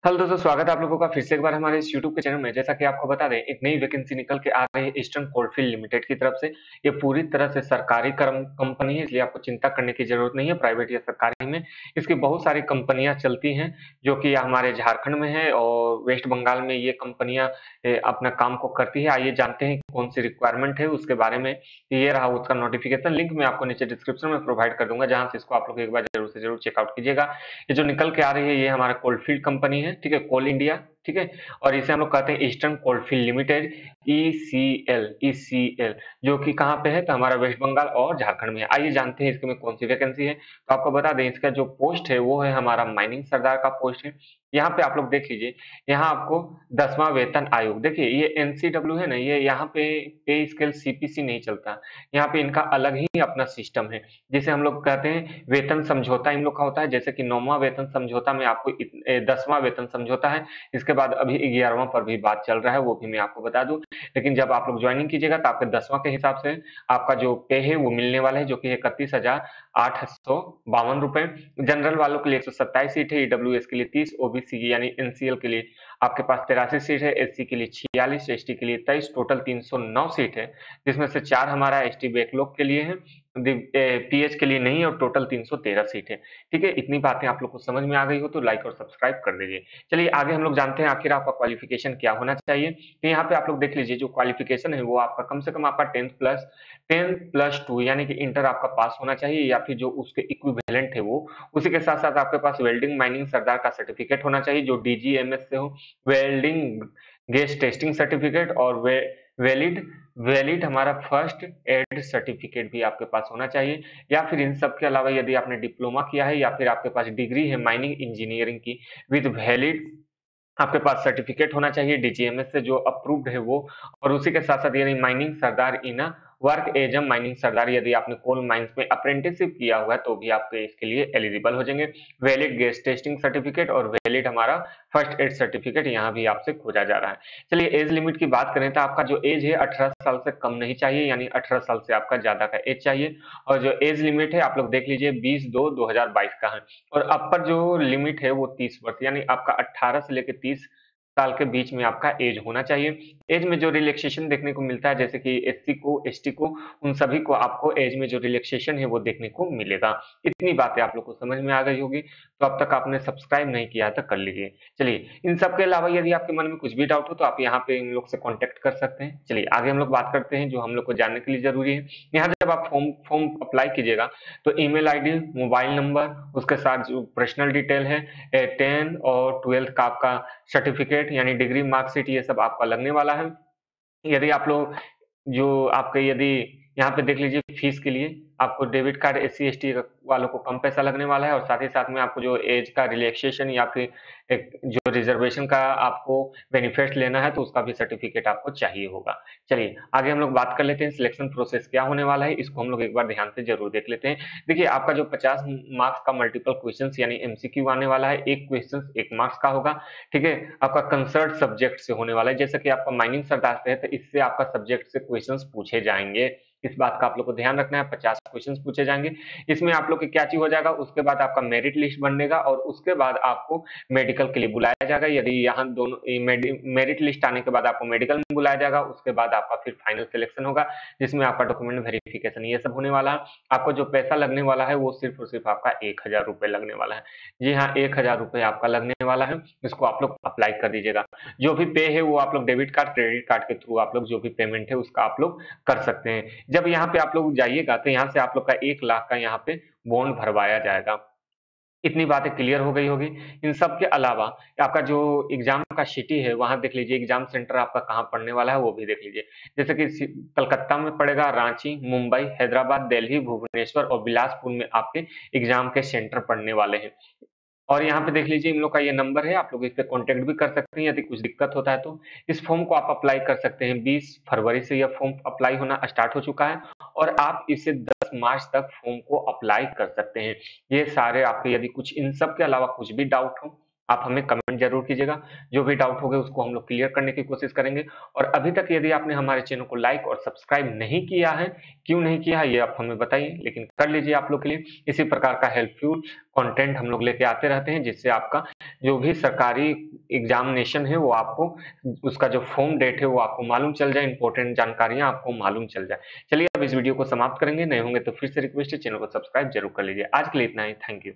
Hello दोस्तों, स्वागत है आप लोगों का फिर से एक बार हमारे इस यूट्यूब के चैनल में। जैसा कि आपको बता दें, एक नई वैकेंसी निकल के आ रही है ईस्टर्न कोलफील्ड लिमिटेड की तरफ से। ये पूरी तरह से सरकारी कंपनी है, इसलिए आपको चिंता करने की जरूरत नहीं है प्राइवेट या सरकारी में। इसकी बहुत सारी कंपनियां चलती हैं जो कि हमारे झारखंड में है और वेस्ट बंगाल में ये कंपनियां अपना काम को करती है। आइए जानते हैं कौन सी रिक्वायरमेंट है उसके बारे में। ये रहा उसका नोटिफिकेशन, लिंक मैं आपको नीचे डिस्क्रिप्शन में प्रोवाइड कर दूंगा, जहां से इसको आप लोग एक बार जरूर से जरूर चेकआउट कीजिएगा। ये जो निकल के आ रही है ये हमारा कोलफील्ड कंपनी है, ठीक है, कोल इंडिया, ठीक है। और इसे हम लोग कहते हैं eastern coalfield limited, ECL, ECL, जो कि कहाँ पे है तो हमारा वेस्ट बंगाल और झारखंड में है। आइए जानते हैं इसके में कौन सी वैकेंसी है। तो आपको बता दें इसका जो पोस्ट है वो है हमारा माइनिंग सरदार का पोस्ट है। यहाँ पे आप लोग देख लीजिए, यहाँ आपको 10वां वेतन आयोग, देखिए ये एनसीडब्ल्यू है ना, ये यहाँ पे पे स्केल सीपीसी नहीं चलता। यहाँ पे इनका अलग ही अपना सिस्टम है, जिसे हम लोग कहते हैं वेतन समझौता इन लोग का होता है। जैसे कि 9वां वेतन समझौता में आपको 10वां वेतन समझौता है, इसके बाद अभी 11वां पर भी बात चल रहा है, वो भी मैं आपको बता दूं। लेकिन जब आप लोग ज्वाइनिंग कीजिएगा तो आपके 10वां के हिसाब से आपका जो पे है वो मिलने वाला है, जो कि 31,852 रुपए। जनरल वालों के लिए 127 सीट है, ईडब्ल्यूएस के लिए 30, ओबीसी यानी एनसीएल के लिए आपके पास 83 सीट है, एससी के लिए 46, एसटी के लिए 23, टोटल 309 सीट है, जिसमें से 4 हमारा एसटी बैकलॉग के लिए है, पीएच के लिए नहीं, और टोटल 313 सीट है। ठीक है, इतनी बातें आप लोग को समझ में आ गई हो तो लाइक और सब्सक्राइब कर दीजिए। चलिए आगे हम लोग जानते हैं आखिर आपका क्वालिफिकेशन क्या होना चाहिए। तो यहाँ पे आप लोग देख लीजिए, जो क्वालिफिकेशन है वो आपका कम से कम आपका 10 प्लस 2 यानी कि इंटर आपका पास होना चाहिए, या फिर जो उसके इक्विवेलेंट है वो। उसी के साथ साथ आपके पास वेल्डिंग माइनिंग सरदार का सर्टिफिकेट होना चाहिए जो डीजीएमएस से हो, वेल्डिंग गैस टेस्टिंग सर्टिफिकेट, और वैलिड वैलिड हमारा फर्स्ट एड सर्टिफिकेट भी आपके पास होना चाहिए। या फिर इन सब के अलावा यदि आपने डिप्लोमा किया है या फिर आपके पास डिग्री है माइनिंग इंजीनियरिंग की विद वैलिड, आपके पास सर्टिफिकेट होना चाहिए डीजीएमएस से जो अप्रूव्ड है वो। और उसी के साथ साथ यदि माइनिंग सरदार इन वर्क एज माइनिंग सरदार, यदि आपने कोल माइंस में अप्रेंटिसशिप किया हुआ है तो भी आपके इसके लिए एलिजिबल हो जाएंगे। वैलिड गैस टेस्टिंग सर्टिफिकेट और वैलिड हमारा फर्स्ट एड सर्टिफिकेट यहाँ भी आपसे खोजा जा रहा है। चलिए एज लिमिट की बात करें तो आपका जो एज है 18 साल से कम नहीं चाहिए, यानी 18 साल से आपका ज्यादा का एज चाहिए। और जो एज लिमिट है आप लोग देख लीजिए 20/2/2022 का है। और अपर जो लिमिट है वो 30 वर्ष, यानी आपका 18 से लेकर 30 साल के बीच में आपका एज होना चाहिए। एज में जो रिलैक्सेशन देखने को मिलता है, जैसे कि एससी को, एसटी को, उन सभी को आपको एज में जो रिलैक्सेशन है वो देखने को मिलेगा। इतनी बातें आप लोग को समझ में आ गई होगी, तो अब तक आपने सब्सक्राइब नहीं किया तो कर लीजिए। चलिए इन सब के अलावा यदि आपके मन में कुछ भी डाउट हो तो आप यहाँ पे इन लोग से कांटेक्ट कर सकते हैं। चलिए आगे हम लोग बात करते हैं जो हम लोग को जानने के लिए जरूरी है। यहाँ जब आप फॉर्म फॉर्म अप्लाई कीजिएगा तो ईमेल आईडी, मोबाइल नंबर, उसके साथ जो पर्सनल डिटेल है, 10 और 12 का आपका सर्टिफिकेट यानी डिग्री मार्कशीट, ये सब आपका लगने वाला है। यदि आप लोग जो आपके यदि यहाँ पे देख लीजिए फीस के लिए आपको डेबिट कार्ड एससी एसटी वालों को कम पैसा लगने वाला है, और साथ ही साथ में आपको जो एज का रिलैक्सेशन या फिर एक जो रिजर्वेशन का आपको बेनिफिट लेना है तो उसका भी सर्टिफिकेट आपको चाहिए होगा। चलिए आगे हम लोग बात कर लेते हैं सिलेक्शन प्रोसेस क्या होने वाला है, इसको हम लोग एक बार ध्यान से जरूर देख लेते हैं। देखिए आपका जो 50 मार्क्स का मल्टीपल क्वेश्चन यानी एमसीक्यू आने वाला है, एक क्वेश्चन 1 मार्क्स का होगा। ठीक है, आपका कंसर्ट सब्जेक्ट से होने वाला है, जैसे कि आपका माइनिंग सरदार से है तो इससे आपका सब्जेक्ट से क्वेश्चंस पूछे जाएंगे। इस बात का आप लोग को ध्यान रखना है, 50 क्वेश्चंस पूछे जाएंगे। इसमें आप लोग की क्या चीज हो जाएगा, उसके बाद आपका मेरिट लिस्ट बनेगा और उसके बाद आपको मेडिकल के लिए बुलाया जाएगा। यदि यहाँ दोनों मेरिट लिस्ट आने के बाद आपको मेडिकल में बुलाया जाएगा, उसके बाद आपका फिर फाइनल सिलेक्शन होगा, जिसमें आपका डॉक्यूमेंट वेरिफिकेशन ये सब होने वाला है। आपको जो पैसा लगने वाला है वो सिर्फ और सिर्फ आपका 1000 रुपए लगने वाला है। जी हाँ, 1000 रुपए आपका लगने वाला है, इसको आप लोग अप्लाई कर दीजिएगा। जो भी पे है वो आप लोग डेबिट कार्ड, क्रेडिट कार्ड के थ्रू आप लोग जो भी पेमेंट है उसका आप लोग कर सकते हैं। जब यहाँ पे आप लोग जाइएगा तो यहाँ से आप लोग का 1 लाख का यहाँ पे बॉन्ड भरवाया जाएगा। इतनी बातें क्लियर हो गई होगी। इन सब के अलावा आपका जो एग्जाम का सिटी है वहां देख लीजिए, एग्जाम सेंटर आपका कहाँ पड़ने वाला है वो भी देख लीजिए। जैसे कि कलकत्ता में पड़ेगा, रांची, मुंबई, हैदराबाद, दिल्ली, भुवनेश्वर और बिलासपुर में आपके एग्जाम के सेंटर पड़ने वाले हैं। और यहाँ पे देख लीजिए इन लोग का ये नंबर है, आप लोग इस पे कांटेक्ट भी कर सकते हैं यदि कुछ दिक्कत होता है तो। इस फॉर्म को आप अप्लाई कर सकते हैं, 20 फरवरी से यह फॉर्म अप्लाई होना स्टार्ट हो चुका है और आप इसे 10 मार्च तक फॉर्म को अप्लाई कर सकते हैं। ये सारे आपके यदि कुछ इन सब के अलावा कुछ भी डाउट हो आप हमें कमेंट जरूर कीजिएगा। जो भी डाउट होंगे उसको हम लोग क्लियर करने की कोशिश करेंगे। और अभी तक यदि आपने हमारे चैनल को लाइक और सब्सक्राइब नहीं किया है, क्यों नहीं किया है ये आप हमें बताइए, लेकिन कर लीजिए आप लोग के लिए। इसी प्रकार का हेल्पफुल कंटेंट हम लोग लेके आते रहते हैं, जिससे आपका जो भी सरकारी एग्जामिनेशन है वो आपको उसका जो फॉर्म डेट है वो आपको मालूम चल जाए, इंपॉर्टेंट जानकारियां आपको मालूम चल जाए। चलिए अब इस वीडियो को समाप्त करेंगे, नहीं होंगे तो फिर से रिक्वेस्ट है चैनल को सब्सक्राइब जरूर कर लीजिए। आज के लिए इतना ही, थैंक यू।